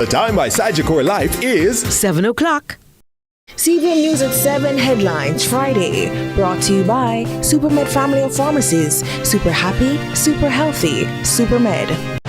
The time by Sagicor Life is 7 o'clock. CVM News at 7 headlines Friday. Brought to you by SuperMed Family of Pharmacies. Super happy, super healthy, SuperMed.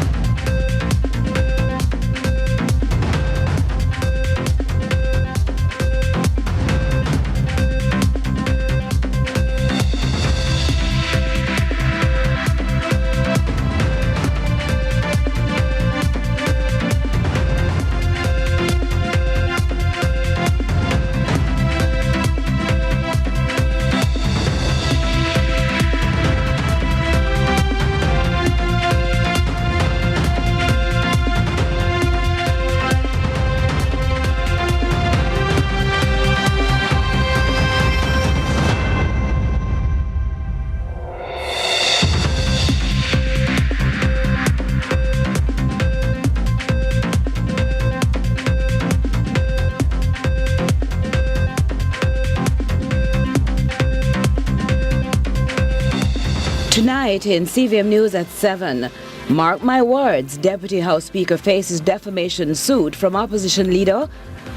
Tonight in CVM News at 7, mark my words, Deputy House Speaker faces defamation suit from opposition leader,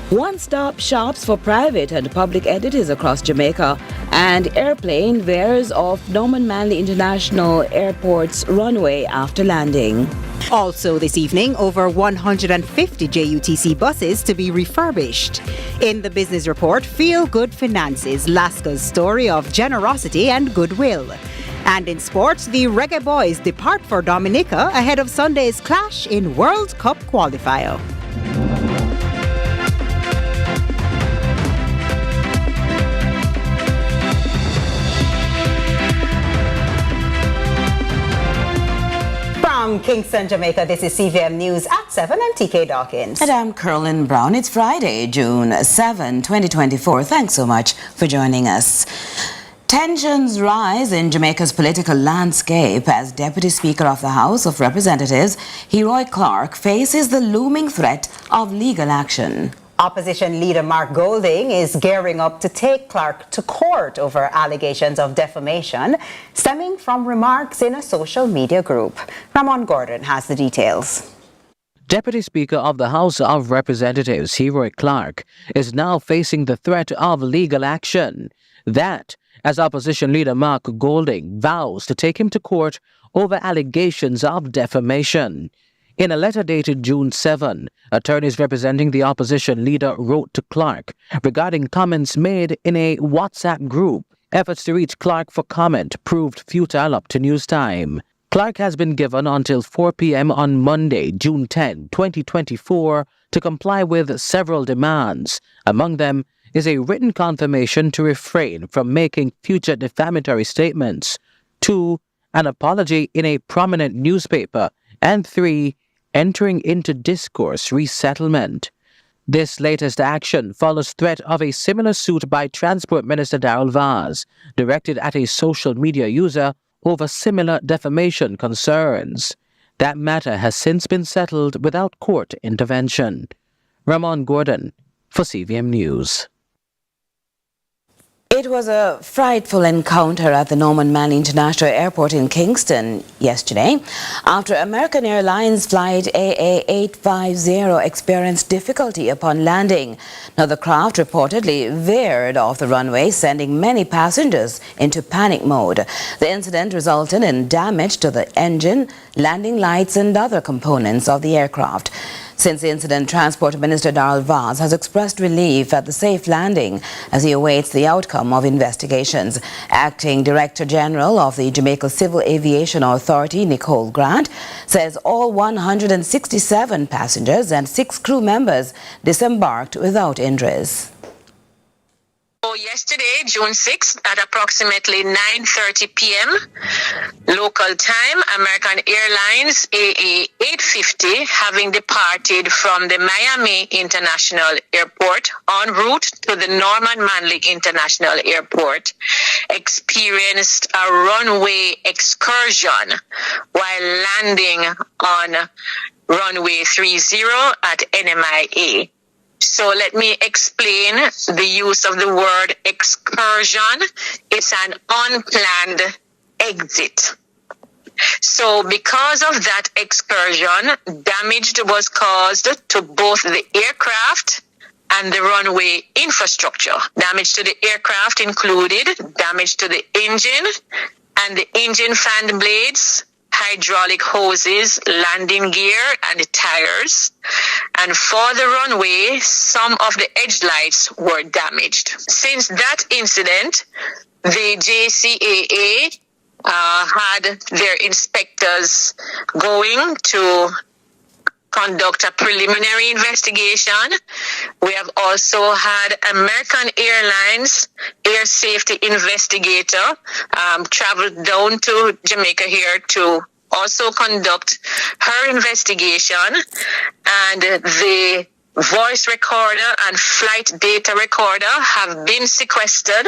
one-stop shops for private and public entities across Jamaica, and airplane veers off Norman Manley International Airport's runway after landing. Also this evening, over 150 JUTC buses to be refurbished. In the business report, Feel Good Finances, Lasca's story of generosity and goodwill. And in sports, the Reggae Boys depart for Dominica ahead of Sunday's clash in World Cup qualifier. From Kingston, Jamaica, this is CVM News at 7. I'm TK Dawkins. And I'm Carolyn Brown. It's Friday, June 7, 2024. Thanks so much for joining us. Tensions rise in Jamaica's political landscape as Deputy Speaker of the House of Representatives, Heroy Clark, faces the looming threat of legal action. Opposition leader Mark Golding is gearing up to take Clark to court over allegations of defamation stemming from remarks in a social media group. Ramon Gordon has the details. Deputy Speaker of the House of Representatives, Heroy Clark, is now facing the threat of legal action. That, as opposition leader Mark Golding vows to take him to court over allegations of defamation. In a letter dated June 7, attorneys representing the opposition leader wrote to Clark regarding comments made in a WhatsApp group. Efforts to reach Clark for comment proved futile up to news time. Clark has been given until 4 p.m. on Monday, June 10, 2024, to comply with several demands. Among them is a written confirmation to refrain from making future defamatory statements, 2, an apology in a prominent newspaper, and 3, entering into discourse resettlement. This latest action follows threat of a similar suit by Transport Minister Darrell Vaz, directed at a social media user over similar defamation concerns. That matter has since been settled without court intervention. Ramon Gordon for CVM News. It was a frightful encounter at the Norman Manley International Airport in Kingston yesterday after American Airlines flight AA850 experienced difficulty upon landing. Now, the craft reportedly veered off the runway, sending many passengers into panic mode. The incident resulted in damage to the engine, landing lights and other components of the aircraft. Since the incident, Transport Minister Darrell Vaz has expressed relief at the safe landing as he awaits the outcome of investigations. Acting Director General of the Jamaica Civil Aviation Authority, Nicole Grant, says all 167 passengers and 6 crew members disembarked without injuries. Yesterday, June 6th, at approximately 9:30 p.m. local time, American Airlines AA850, having departed from the Miami International Airport en route to the Norman Manley International Airport, experienced a runway excursion while landing on runway 30 at NMIA. So let me explain the use of the word excursion. It's an unplanned exit. So because of that excursion, damage was caused to both the aircraft and the runway infrastructure. Damage to the aircraft included damage to the engine and the engine fan blades, hydraulic hoses, landing gear, and the tires. And for the runway, some of the edge lights were damaged. Since that incident, the JCAA had their inspectors going to conduct a preliminary investigation. We have also had American Airlines air safety investigator travel down to Jamaica here to also conduct her investigation, and the voice recorder and flight data recorder have been sequestered.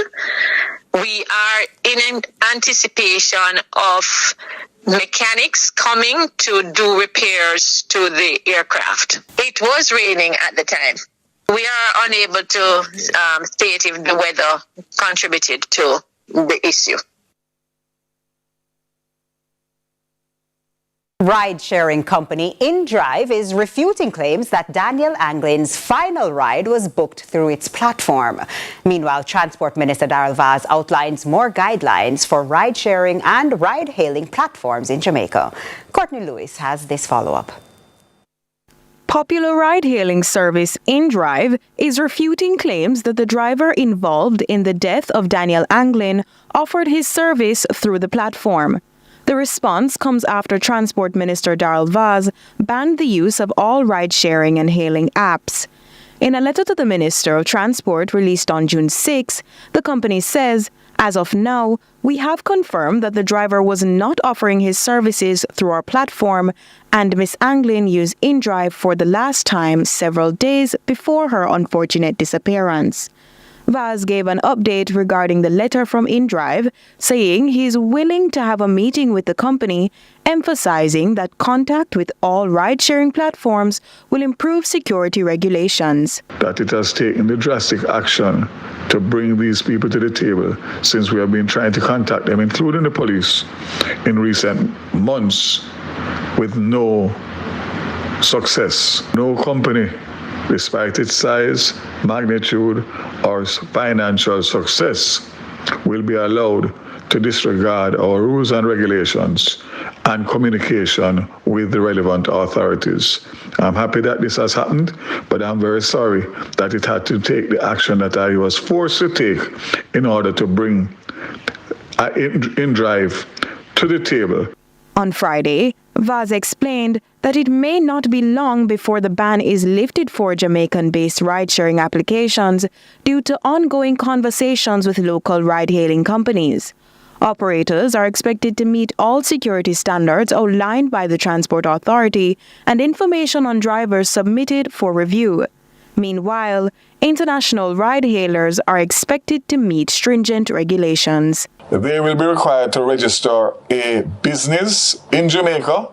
We are in anticipation of mechanics coming to do repairs to the aircraft. It was raining at the time. We are unable to state if the weather contributed to the issue. Ride-sharing company InDrive is refuting claims that Daniel Anglin's final ride was booked through its platform. Meanwhile, Transport Minister Darrell Vaz outlines more guidelines for ride-sharing and ride-hailing platforms in Jamaica. Courtney Lewis has this follow-up. Popular ride-hailing service InDrive is refuting claims that the driver involved in the death of Daniel Anglin offered his service through the platform. The response comes after Transport Minister Darrell Vaz banned the use of all ride-sharing and hailing apps. In a letter to the Minister of Transport released on June 6, the company says, "As of now, we have confirmed that the driver was not offering his services through our platform, and Miss Anglin used InDrive for the last time several days before her unfortunate disappearance." Vaz gave an update regarding the letter from InDrive, saying he is willing to have a meeting with the company, emphasizing that contact with all ride-sharing platforms will improve security regulations. That it has taken the drastic action to bring these people to the table since we have been trying to contact them, including the police, in recent months with no success. No company, despite its size, magnitude, or financial success, will be allowed to disregard our rules and regulations and communication with the relevant authorities. I'm happy that this has happened, but I'm very sorry that it had to take the action that I was forced to take in order to bring InDrive to the table. On Friday, Vaz explained that it may not be long before the ban is lifted for Jamaican-based ride-sharing applications due to ongoing conversations with local ride-hailing companies. Operators are expected to meet all security standards outlined by the Transport Authority and information on drivers submitted for review. Meanwhile, international ride-hailers are expected to meet stringent regulations. They will be required to register a business in Jamaica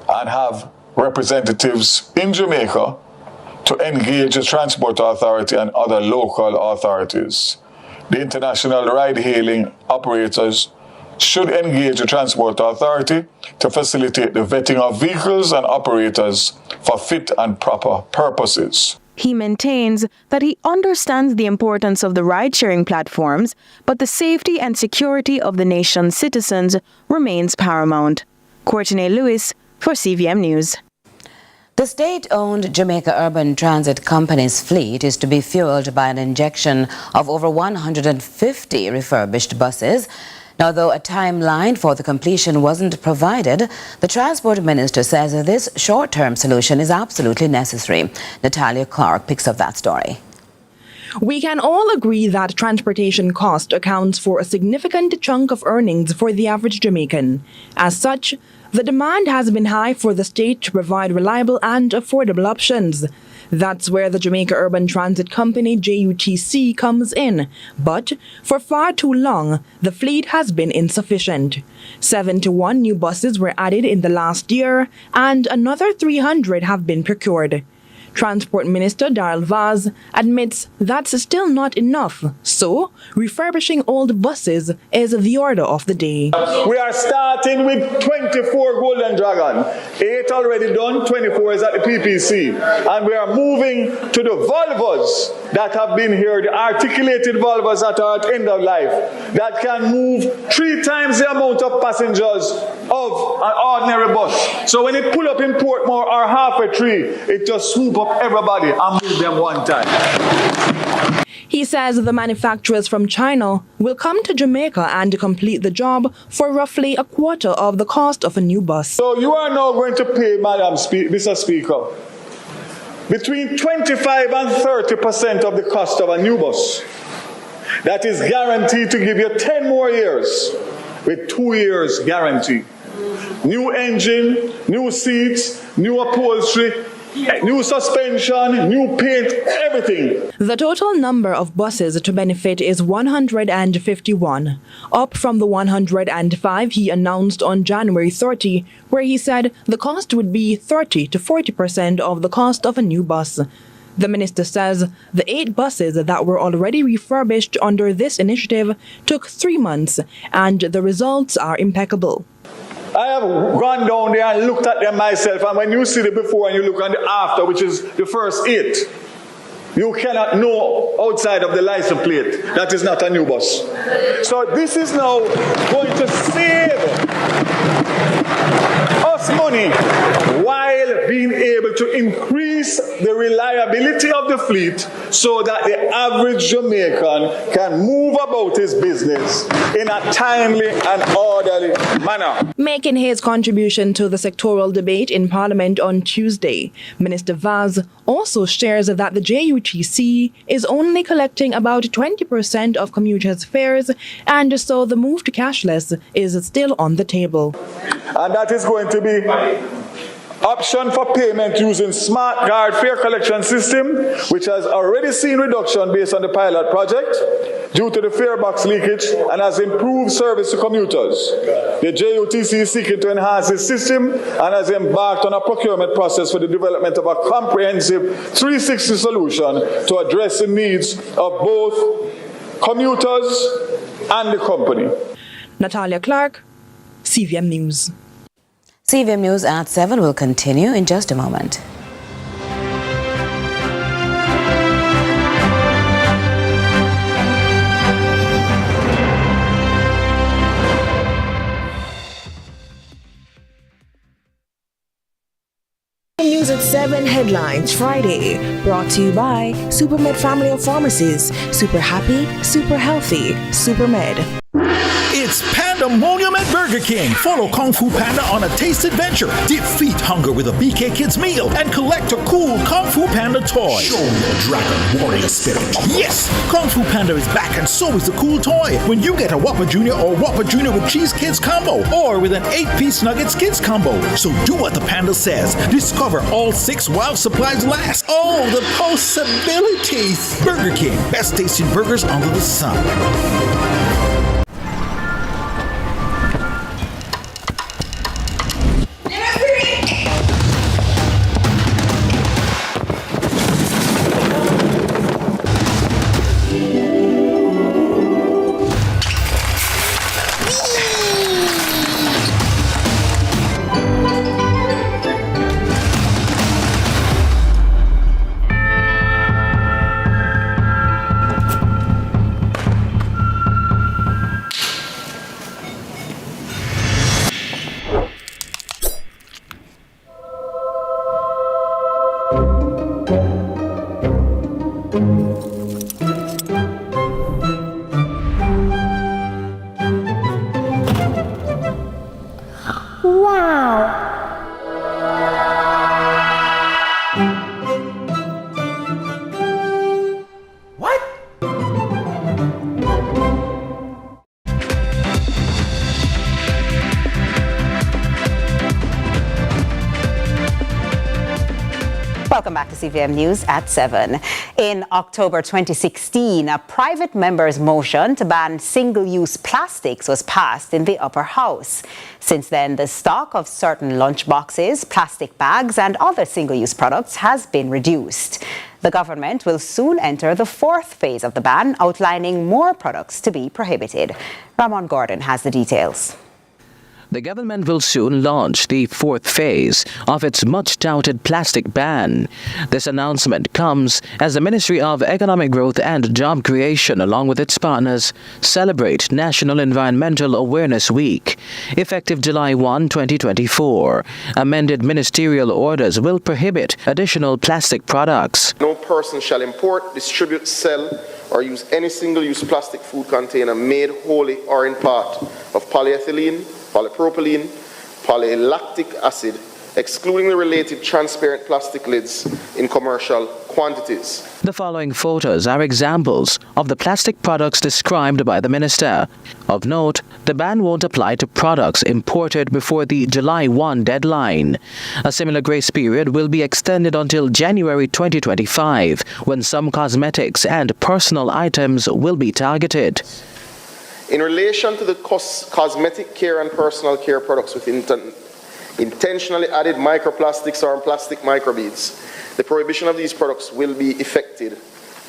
and have representatives in Jamaica to engage the Transport Authority and other local authorities. The international ride-hailing operators should engage the Transport Authority to facilitate the vetting of vehicles and operators for fit and proper purposes. He maintains that he understands the importance of the ride-sharing platforms, but the safety and security of the nation's citizens remains paramount. Courtney Lewis for CVM News. The state-owned Jamaica Urban Transit Company's fleet is to be fueled by an injection of over 150 refurbished buses. Now, though a timeline for the completion wasn't provided, the Transport Minister says that this short-term solution is absolutely necessary. Natalia Clark picks up that story. We can all agree that transportation cost accounts for a significant chunk of earnings for the average Jamaican. As such, the demand has been high for the state to provide reliable and affordable options. That's where the Jamaica Urban Transit Company, JUTC, comes in. But for far too long, the fleet has been insufficient. 71 new buses were added in the last year, and another 300 have been procured. Transport Minister Darrell Vaz admits that's still not enough, so refurbishing old buses is the order of the day. We are starting with 24 Golden Dragon. 8 already done, 24 is at the PPC. And we are moving to the Volvos that have been here, the articulated Volvos that are at end of life, that can move 3 times the amount of passengers of an ordinary bus. So when it pull up in Portmore or halfway tree, it just swoop up everybody and move them one time. He says the manufacturers from China will come to Jamaica and complete the job for roughly a quarter of the cost of a new bus. So you are now going to pay, Mr. Speaker, between 25 and 30% of the cost of a new bus. That is guaranteed to give you 10 more years with 2 years guarantee. New engine, new seats, new upholstery, new suspension, new paint, everything. The total number of buses to benefit is 151, up from the 105 he announced on January 30, where he said the cost would be 30 to 40% of the cost of a new bus. The minister says the 8 buses that were already refurbished under this initiative took 3 months, and the results are impeccable. I have gone down there and looked at them myself, and when you see the before and you look at the after, which is the first 8, you cannot know outside of the license plate that is not a new bus. So this is now going to save us money while being able to increase the reliability of the fleet so that the average Jamaican can move about his business in a timely and orderly manner. Making his contribution to the sectoral debate in Parliament on Tuesday, Minister Vaz also shares that the JUTC is only collecting about 20% of commuters' fares, and so the move to cashless is still on the table. And that is going to be option for payment using smart card fare collection system, which has already seen reduction based on the pilot project due to the fare box leakage and has improved service to commuters. The JUTC is seeking to enhance this system and has embarked on a procurement process for the development of a comprehensive 360 solution to address the needs of both commuters and the company. Natalia Clark, CVM News. CVM News at 7 will continue in just a moment. News at 7 headlines Friday, brought to you by SuperMed Family of Pharmacies. Super happy, super healthy, SuperMed. It's Pandemonium at Burger King. Follow Kung Fu Panda on a taste adventure. Defeat hunger with a BK Kids meal and collect a cool Kung Fu Panda toy. Show me your dragon warrior spirit. Yes, Kung Fu Panda is back and so is the cool toy. When you get a Whopper Jr. or Whopper Jr. with Cheese Kids combo or with an 8-piece Nuggets Kids combo. So do what the Panda says. Discover all 6 while supplies last. Oh, the possibilities. Burger King, best tasting burgers under the sun. CVM News at 7. In October 2016, a private member's motion to ban single-use plastics was passed in the upper house. Since then, the stock of certain lunchboxes, plastic bags and other single-use products has been reduced. The government will soon enter the fourth phase of the ban, outlining more products to be prohibited. Ramon Gordon has the details. The government will soon launch the fourth phase of its much-touted plastic ban. This announcement comes as the Ministry of Economic Growth and Job Creation, along with its partners, celebrate National Environmental Awareness Week. Effective July 1, 2024, amended ministerial orders will prohibit additional plastic products. No person shall import, distribute, sell, or use any single-use plastic food container made wholly or in part of polyethylene, polypropylene, polylactic acid, excluding the related transparent plastic lids in commercial quantities. The following photos are examples of the plastic products described by the minister. Of note, the ban won't apply to products imported before the July 1 deadline. A similar grace period will be extended until January 2025, when some cosmetics and personal items will be targeted. In relation to the cosmetic care and personal care products with intentionally added microplastics or plastic microbeads, the prohibition of these products will be effected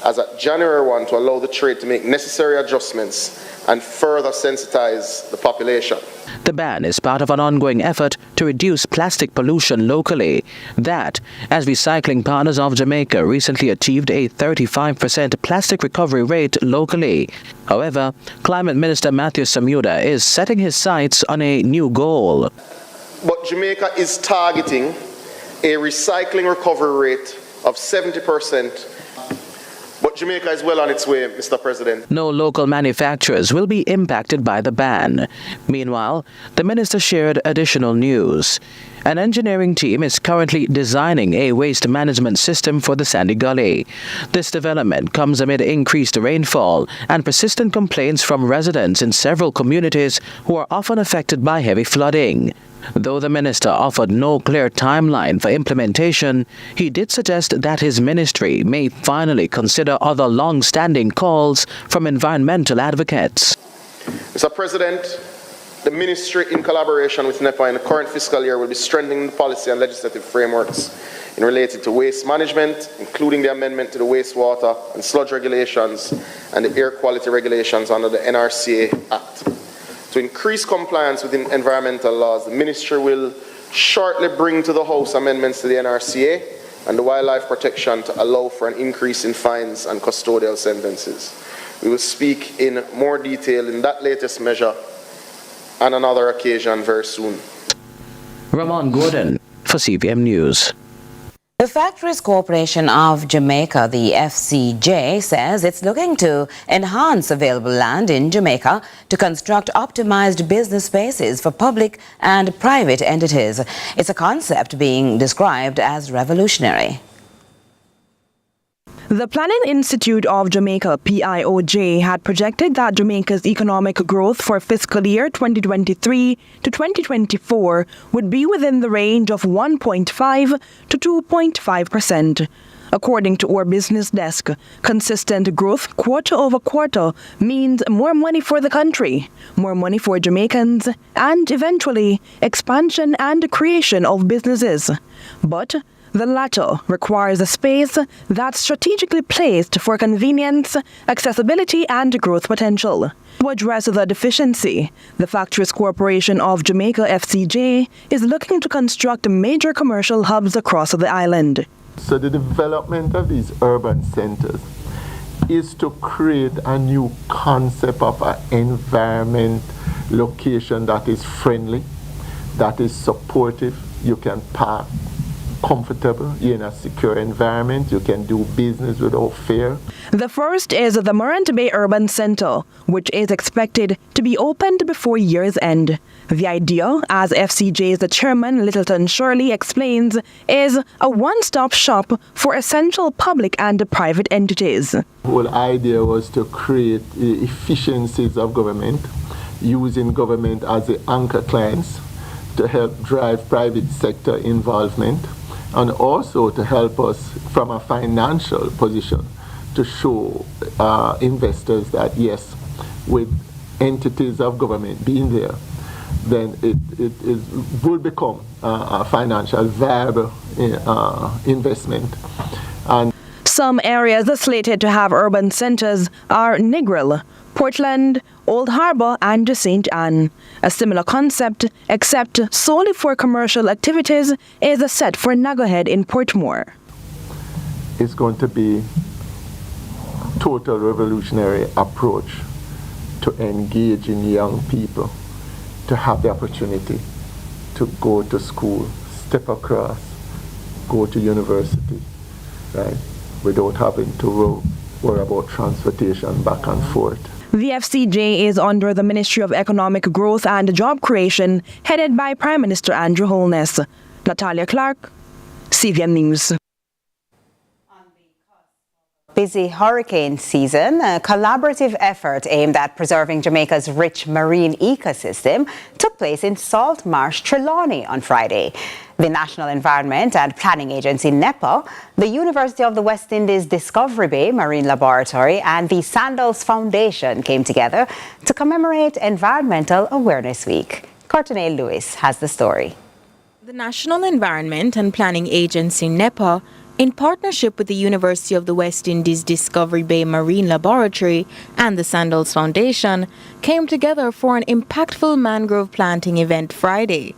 as at January 1 to allow the trade to make necessary adjustments and further sensitize the population. The ban is part of an ongoing effort to reduce plastic pollution locally. That, as Recycling Partners of Jamaica recently achieved a 35% plastic recovery rate locally. However, Climate Minister Matthew Samuda is setting his sights on a new goal. But Jamaica is targeting a recycling recovery rate of 70%. But Jamaica is well on its way, Mr. President. No local manufacturers will be impacted by the ban. Meanwhile, the minister shared additional news. An engineering team is currently designing a waste management system for the Sandy Gully. This development comes amid increased rainfall and persistent complaints from residents in several communities who are often affected by heavy flooding. Though the minister offered no clear timeline for implementation, he did suggest that his ministry may finally consider other long-standing calls from environmental advocates. Mr. President, the ministry, in collaboration with NEPA in the current fiscal year, will be strengthening the policy and legislative frameworks in related to waste management, including the amendment to the wastewater and sludge regulations and the air quality regulations under the NRCA Act. To increase compliance with environmental laws, the ministry will shortly bring to the House amendments to the NRCA and the wildlife protection to allow for an increase in fines and custodial sentences. We will speak in more detail in that latest measure on another occasion very soon. Ramon Gordon for CVM News. The Factories Corporation of Jamaica, the FCJ, says it's looking to enhance available land in Jamaica to construct optimized business spaces for public and private entities. It's a concept being described as revolutionary. The Planning Institute of Jamaica, PIOJ, had projected that Jamaica's economic growth for fiscal year 2023 to 2024 would be within the range of 1.5 to 2.5%. According to our business desk, consistent growth quarter over quarter means more money for the country, more money for Jamaicans, and eventually expansion and creation of businesses. But the latter requires a space that's strategically placed for convenience, accessibility, and growth potential. To address the deficiency, the Factories Corporation of Jamaica, FCJ, is looking to construct major commercial hubs across the island. So the development of these urban centers is to create a new concept of an environment location that is friendly, that is supportive. You can park comfortable, you're in a secure environment, you can do business without fear. The first is the Morant Bay Urban Center, which is expected to be opened before year's end. The idea, as FCJ's chairman Littleton Shirley explains, is a one-stop shop for essential public and private entities. The whole idea was to create the efficiencies of government, using government as the anchor clients to help drive private sector involvement and also to help us from a financial position to show investors that yes, with entities of government being there, then it will become a financial viable investment. And some areas slated to have urban centers are Negril, Portland, Old Harbour and St. Anne. A similar concept, except solely for commercial activities, is set for Nagahead in Portmore. It's going to be total revolutionary approach to engage in young people to have the opportunity to go to school, step across, go to university, right, without having to worry about transportation back and forth. The FCJ is under the Ministry of Economic Growth and Job Creation, headed by Prime Minister Andrew Holness. Natalia Clark, CVM News. Busy hurricane season, a collaborative effort aimed at preserving Jamaica's rich marine ecosystem took place in Salt Marsh, Trelawney on Friday. The National Environment and Planning Agency, NEPA, the University of the West Indies Discovery Bay Marine Laboratory and the Sandals Foundation came together to commemorate Environmental Awareness Week. Courtney Lewis has the story. The National Environment and Planning Agency, NEPA, in partnership with the University of the West Indies Discovery Bay Marine Laboratory and the Sandals Foundation, came together for an impactful mangrove planting event Friday.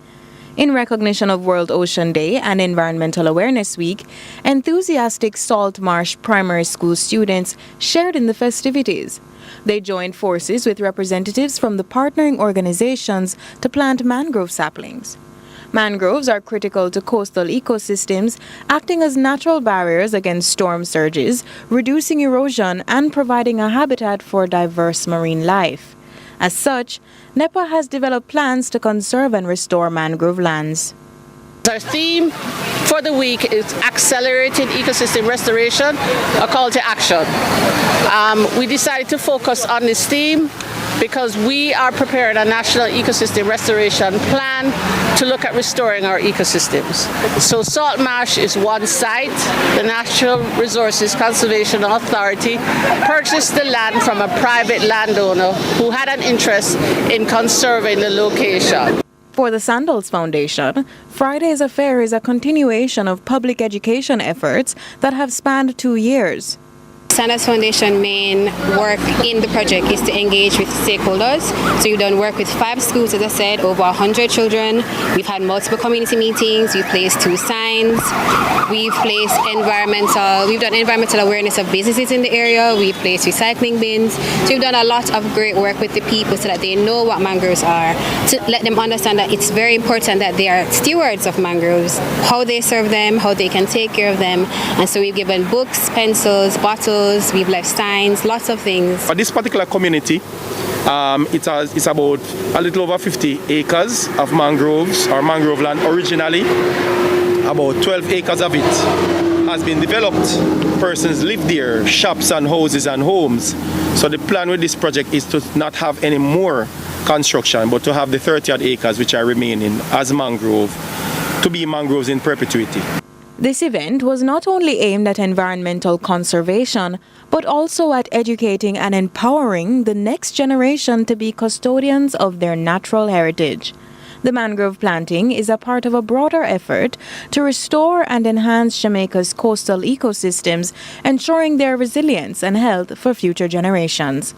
In recognition of World Ocean Day and Environmental Awareness Week, enthusiastic Salt Marsh Primary School students shared in the festivities. They joined forces with representatives from the partnering organizations to plant mangrove saplings. Mangroves are critical to coastal ecosystems, acting as natural barriers against storm surges, reducing erosion and providing a habitat for diverse marine life. As such, NEPA has developed plans to conserve and restore mangrove lands. Our theme for the week is Accelerated Ecosystem Restoration, a call to action. We decided to focus on this theme because we are preparing a national ecosystem restoration plan to look at restoring our ecosystems. So Salt Marsh is one site. The Natural Resources Conservation Authority purchased the land from a private landowner who had an interest in conserving the location. For the Sandals Foundation, Friday's affair is a continuation of public education efforts that have spanned 2 years. Sandals Foundation main work in the project is to engage with stakeholders. So we've done work with 5 schools, as I said, over 100 children. We've had multiple community meetings. We've placed 2 signs. We've done environmental awareness of businesses in the area. We've placed recycling bins. So we've done a lot of great work with the people so that they know what mangroves are, to let them understand that it's very important that they are stewards of mangroves, how they serve them, how they can take care of them. And so we've given books, pencils, bottles, we've left signs, lots of things. For this particular community, it's about a little over 50 acres of mangroves or mangrove land originally. About 12 acres of it has been developed. Persons live there, shops and houses and homes. So the plan with this project is to not have any more construction, but to have the 30-odd acres which are remaining as mangrove, to be mangroves in perpetuity. This event was not only aimed at environmental conservation, but also at educating and empowering the next generation to be custodians of their natural heritage. The mangrove planting is a part of a broader effort to restore and enhance Jamaica's coastal ecosystems, ensuring their resilience and health for future generations.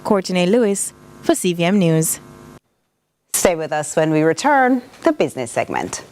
Courtney Lewis for CVM News. Stay with us when we return, the business segment.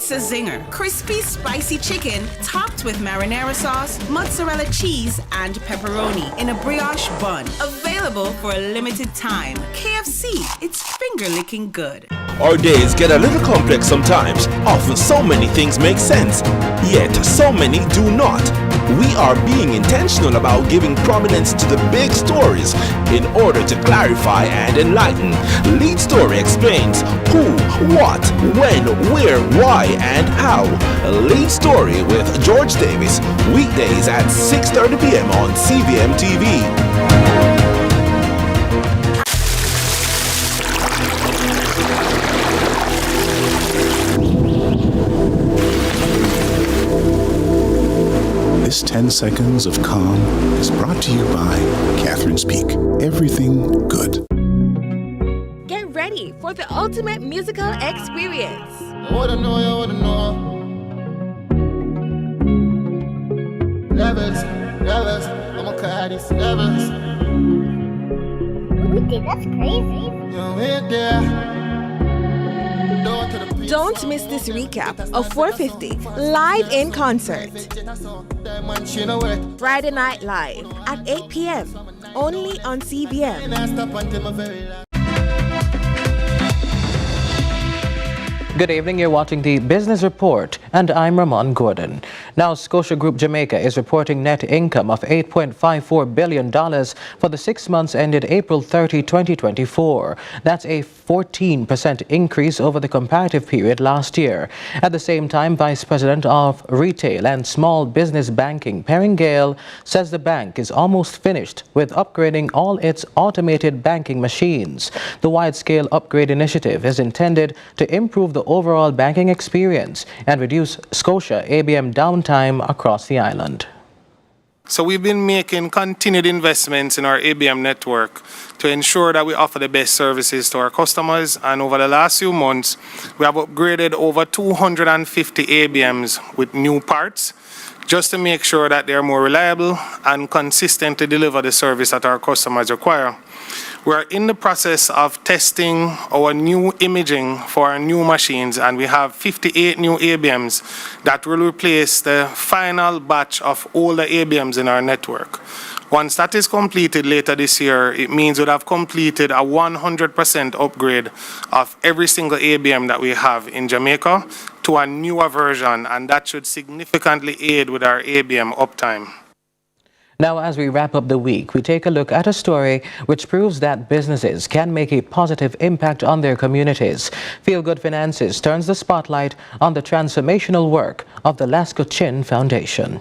It's a zinger. Crispy, spicy chicken topped with marinara sauce, mozzarella cheese, and pepperoni in a brioche bun. Available for a limited time. KFC, it's finger-licking good. Our days get a little complex sometimes. Often so many things make sense, yet so many do not. We are being intentional about giving prominence to the big stories in order to clarify and enlighten. Lead Story explains who, what, when, where, why, and how. Lead Story with George Davis, weekdays at 6:30 p.m. on CVM TV. This 10 seconds of calm is brought to you by Catherine's Peak. Everything good. Get ready for the ultimate musical experience. Levels, I'm a Cardi's levels. That's crazy. Don't miss this recap of 450 live in concert. Friday Night Live at 8 p.m. only on CVM. Good evening, you're watching the Business Report, and I'm Ramon Gordon. Now, Scotia Group Jamaica is reporting net income of $8.54 billion for the 6 months ended April 30, 2024. That's a 14% increase over the comparative period last year. At the same time, Vice President of Retail and Small Business Banking, Perrin Gale, says the bank is almost finished with upgrading all its automated banking machines. The wide-scale upgrade initiative is intended to improve the overall banking experience and reduce Scotia ABM downtime across the island. So we've been making continued investments in our ABM network to ensure that we offer the best services to our customers, and over the last few months we have upgraded over 250 ABMs with new parts just to make sure that they're more reliable and consistently deliver the service that our customers require. We are in the process of testing our new imaging for our new machines, and we have 58 new ABMs that will replace the final batch of older ABMs in our network. Once that is completed later this year, it means we'll have completed a 100% upgrade of every single ABM that we have in Jamaica to a newer version, and that should significantly aid with our ABM uptime. Now, as we wrap up the week, we take a look at a story which proves that businesses can make a positive impact on their communities. Feel Good Finances turns the spotlight on the transformational work of the Lasco Chin Foundation.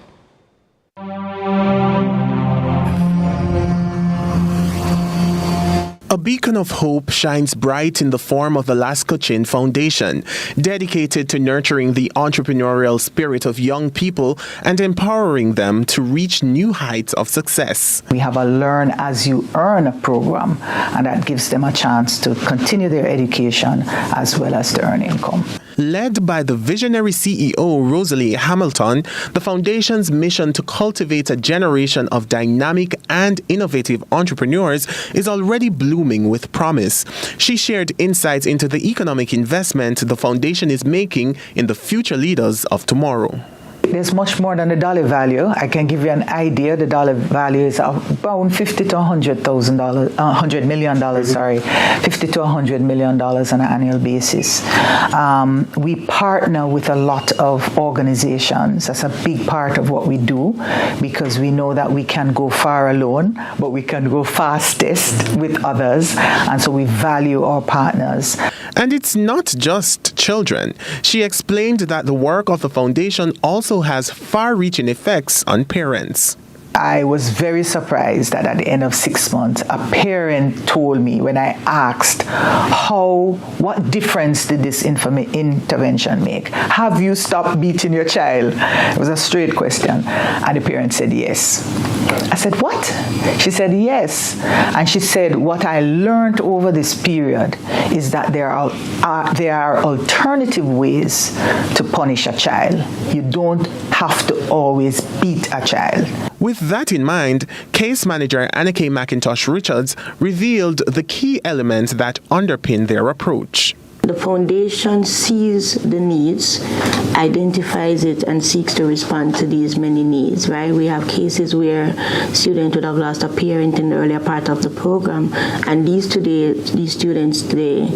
A beacon of hope shines bright in the form of the Lasco Chin Foundation, dedicated to nurturing the entrepreneurial spirit of young people and empowering them to reach new heights of success. We have a Learn As You Earn program, and that gives them a chance to continue their education as well as to earn income. Led by the visionary CEO Rosalie Hamilton, the foundation's mission to cultivate a generation of dynamic and innovative entrepreneurs is already blooming with promise. She shared insights into the economic investment the foundation is making in the future leaders of tomorrow. There's much more than the dollar value. I can give you an idea. The dollar value is around $50 to $100 million. $50 to $100 million on an annual basis. We partner with a lot of organizations. That's a big part of what we do, because we know that we can go far alone, but we can go fastest with others. And so we value our partners. And it's not just children. She explained that the work of the foundation also has far-reaching effects on parents. I was very surprised that at the end of 6 months, a parent told me when I asked, what difference did this intervention make? Have you stopped beating your child? It was a straight question. And the parent said yes. I said, what? She said, yes. And she said, what I learned over this period is that there are alternative ways to punish a child. You don't have to always beat a child. With that in mind, case manager Anneke McIntosh Richards revealed the key elements that underpin their approach. The foundation sees the needs, identifies it, and seeks to respond to these many needs, right? We have cases where students would have lost a parent in the earlier part of the program, and these students today